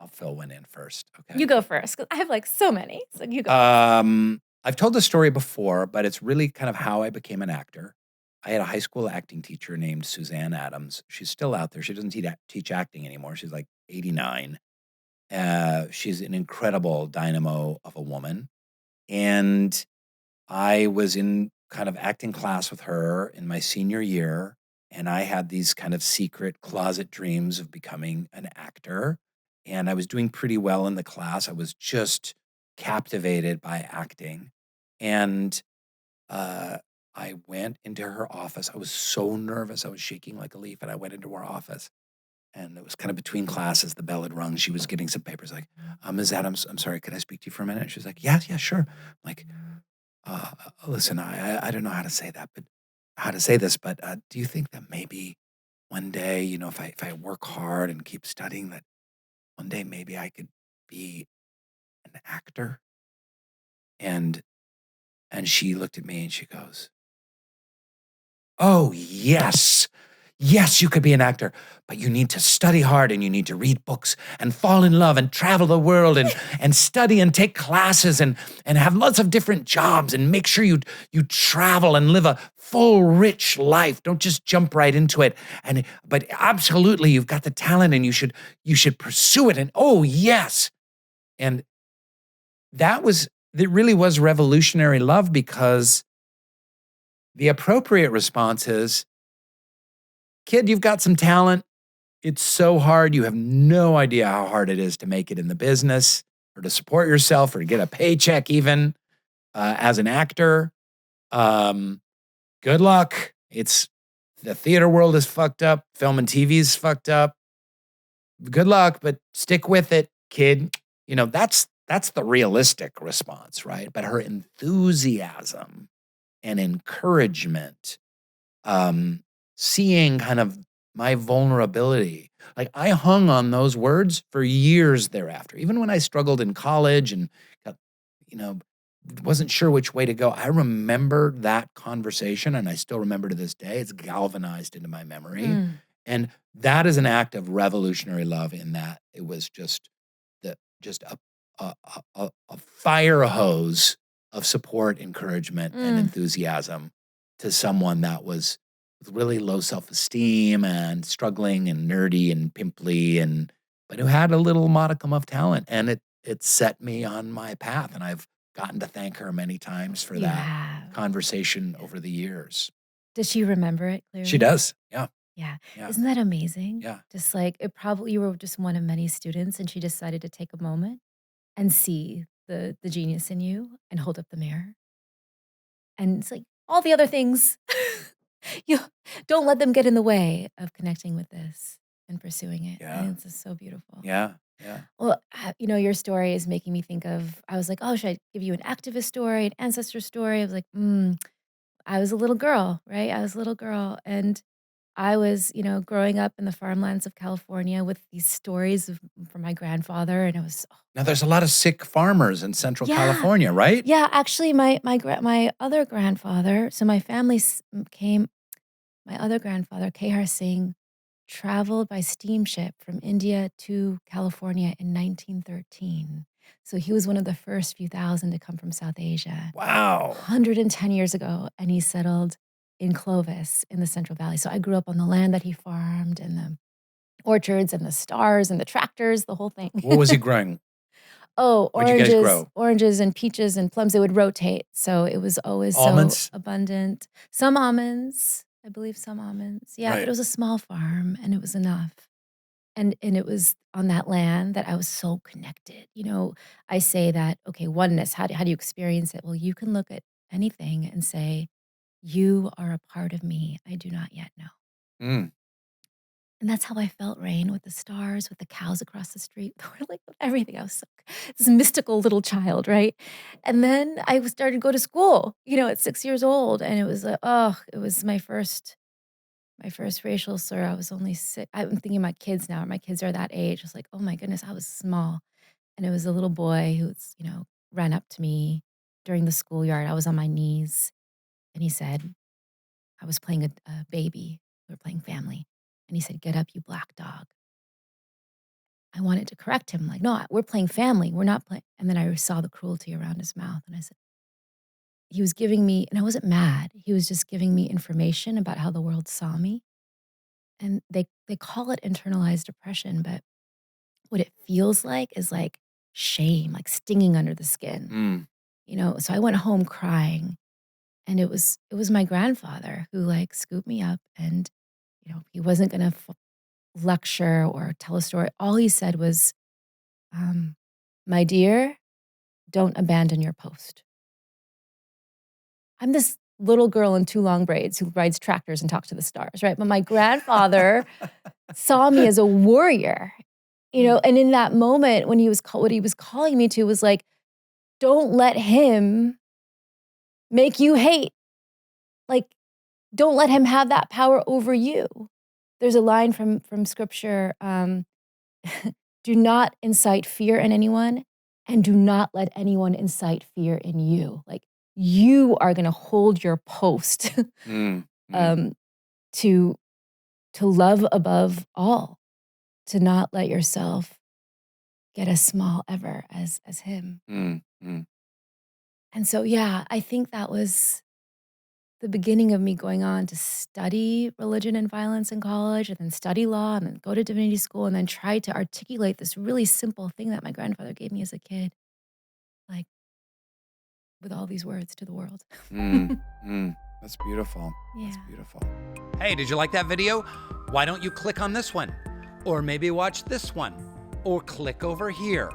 I'll fill one in first. You Okay. go first, 'cause I have like so many. So you go. I've told the story before, but it's really kind of how I became an actor. I had a high school acting teacher named Suzanne Adams. She's still out there. She doesn't teach acting anymore. She's like 89. She's an incredible dynamo of a woman. And I was in kind of acting class with her in my senior year, and I had these kind of secret closet dreams of becoming an actor. And I was doing pretty well in the class. I was just captivated by acting. And uh, I went into her office. I was so nervous. I was shaking like a leaf. And I went into her office. And it was kind of between classes. The bell had rung. She was getting some papers like, Ms. Adams, I'm sorry, could I speak to you for a minute? She was like, yeah, sure. I'm like, listen, I don't know how to say that, but how to say this, but do you think that maybe one day, if I work hard and keep studying, that one day maybe I could be an actor? And and she looked at me and she goes, "Oh, yes. Yes, you could be an actor, but you need to study hard and you need to read books and fall in love and travel the world and study and take classes and have lots of different jobs and make sure you travel and live a full, rich life. Don't just jump right into it. But absolutely, you've got the talent and you should pursue it. And oh, yes." And it really was revolutionary love, because the appropriate response is, "Kid, you've got some talent. It's so hard. You have no idea how hard it is to make it in the business or to support yourself or to get a paycheck even as an actor. Um, Good luck. The theater world is fucked up. Film and TV is fucked up. Good luck, but stick with it, kid." That's the realistic response, right? But her enthusiasm and encouragement, seeing kind of my vulnerability. Like, I hung on those words for years thereafter. Even when I struggled in college and got, you know, wasn't sure which way to go. I remember that conversation, and I still remember to this day. It's galvanized into my memory. Mm. And that is an act of revolutionary love, in that it was just a fire hose of support, encouragement, and Mm. enthusiasm to someone that was with really low self-esteem and struggling and nerdy and pimply, but who had a little modicum of talent. And it set me on my path. And I've gotten to thank her many times for You that have. conversation over the years. Does she remember it She clearly? does. Yeah. Yeah. Yeah. Isn't that amazing? Yeah. Just like you were just one of many students and she decided to take a moment and see the genius in you and hold up the mirror. And it's like all the other things, you don't let them get in the way of connecting with this and pursuing it. I Yeah. think this is so beautiful. Yeah. Yeah. Well, your story is making me think of, I was like, oh, should I give you an activist story, an ancestor story? I was like, I was a little girl, right? I was a little girl. And I was, growing up in the farmlands of California with these stories from my grandfather. And it was, oh, Now, there's a lot of sick farmers in Central yeah. California, right? Yeah, actually, my other grandfather, so my family came, my other grandfather, Kehar Singh, traveled by steamship from India to California in 1913. So he was one of the first few thousand to come from South Asia Wow. 110 years ago, and he settled in Clovis in the Central Valley. So I grew up on the land that he farmed and the orchards and the stars and the tractors, the whole thing. What was he growing? Oh, What'd you guys grow? oranges and peaches and plums. They would rotate, so it was always so Almonds? abundant. Some almonds, I believe some almonds. Yeah, but Right. it was a small farm and it was enough. And it was on that land that I was so connected. I say that, okay, oneness, how do you experience it? Well, you can look at anything and say, "You are a part of me I do not yet know." Mm. And that's how I felt, Rain, with the stars, with the cows across the street, like with everything. I was this mystical little child, right? And then I started to go to school, at 6 years old, and it was it was my first racial slur. I was only 6. I'm thinking my kids now. My kids are that age. I was like, oh my goodness, I was small, and it was a little boy who was, ran up to me during the schoolyard. I was on my knees, and he said, I was playing a baby. We were playing family. And he said, "Get up, you black dog." I wanted to correct him, like, "No, we're playing family. We're not playing." And then I saw the cruelty around his mouth, and I said, he was giving me, and I wasn't mad. He was just giving me information about how the world saw me. And they call it internalized depression, but what it feels like is like shame, like stinging under the skin. Mm. So I went home crying, and it was my grandfather who like scooped me up, and he wasn't going to lecture or tell a story. All he said was, um, "My dear, don't abandon your post." I'm this little girl in 2 long braids who rides tractors and talks to the stars, right? But my grandfather saw me as a warrior, and in that moment when what he was calling me to was like, "Don't let him make you hate. Like, don't let him have that power over you." There's a line from scripture, "Do not incite fear in anyone, and do not let anyone incite fear in you." Like, you are gonna hold your post, Mm. Mm. um, to love above all, to not let yourself get as small ever as him. Mm. Mm. And so, yeah, I think that was the beginning of me going on to study religion and violence in college, and then study law, and then go to divinity school, and then try to articulate this really simple thing that my grandfather gave me as a kid, like, with all these words to the world. Mm. Mm. That's beautiful. That's Yeah. beautiful. Hey, did you like that video? Why don't you click on this one? Or maybe watch this one? Or click over here.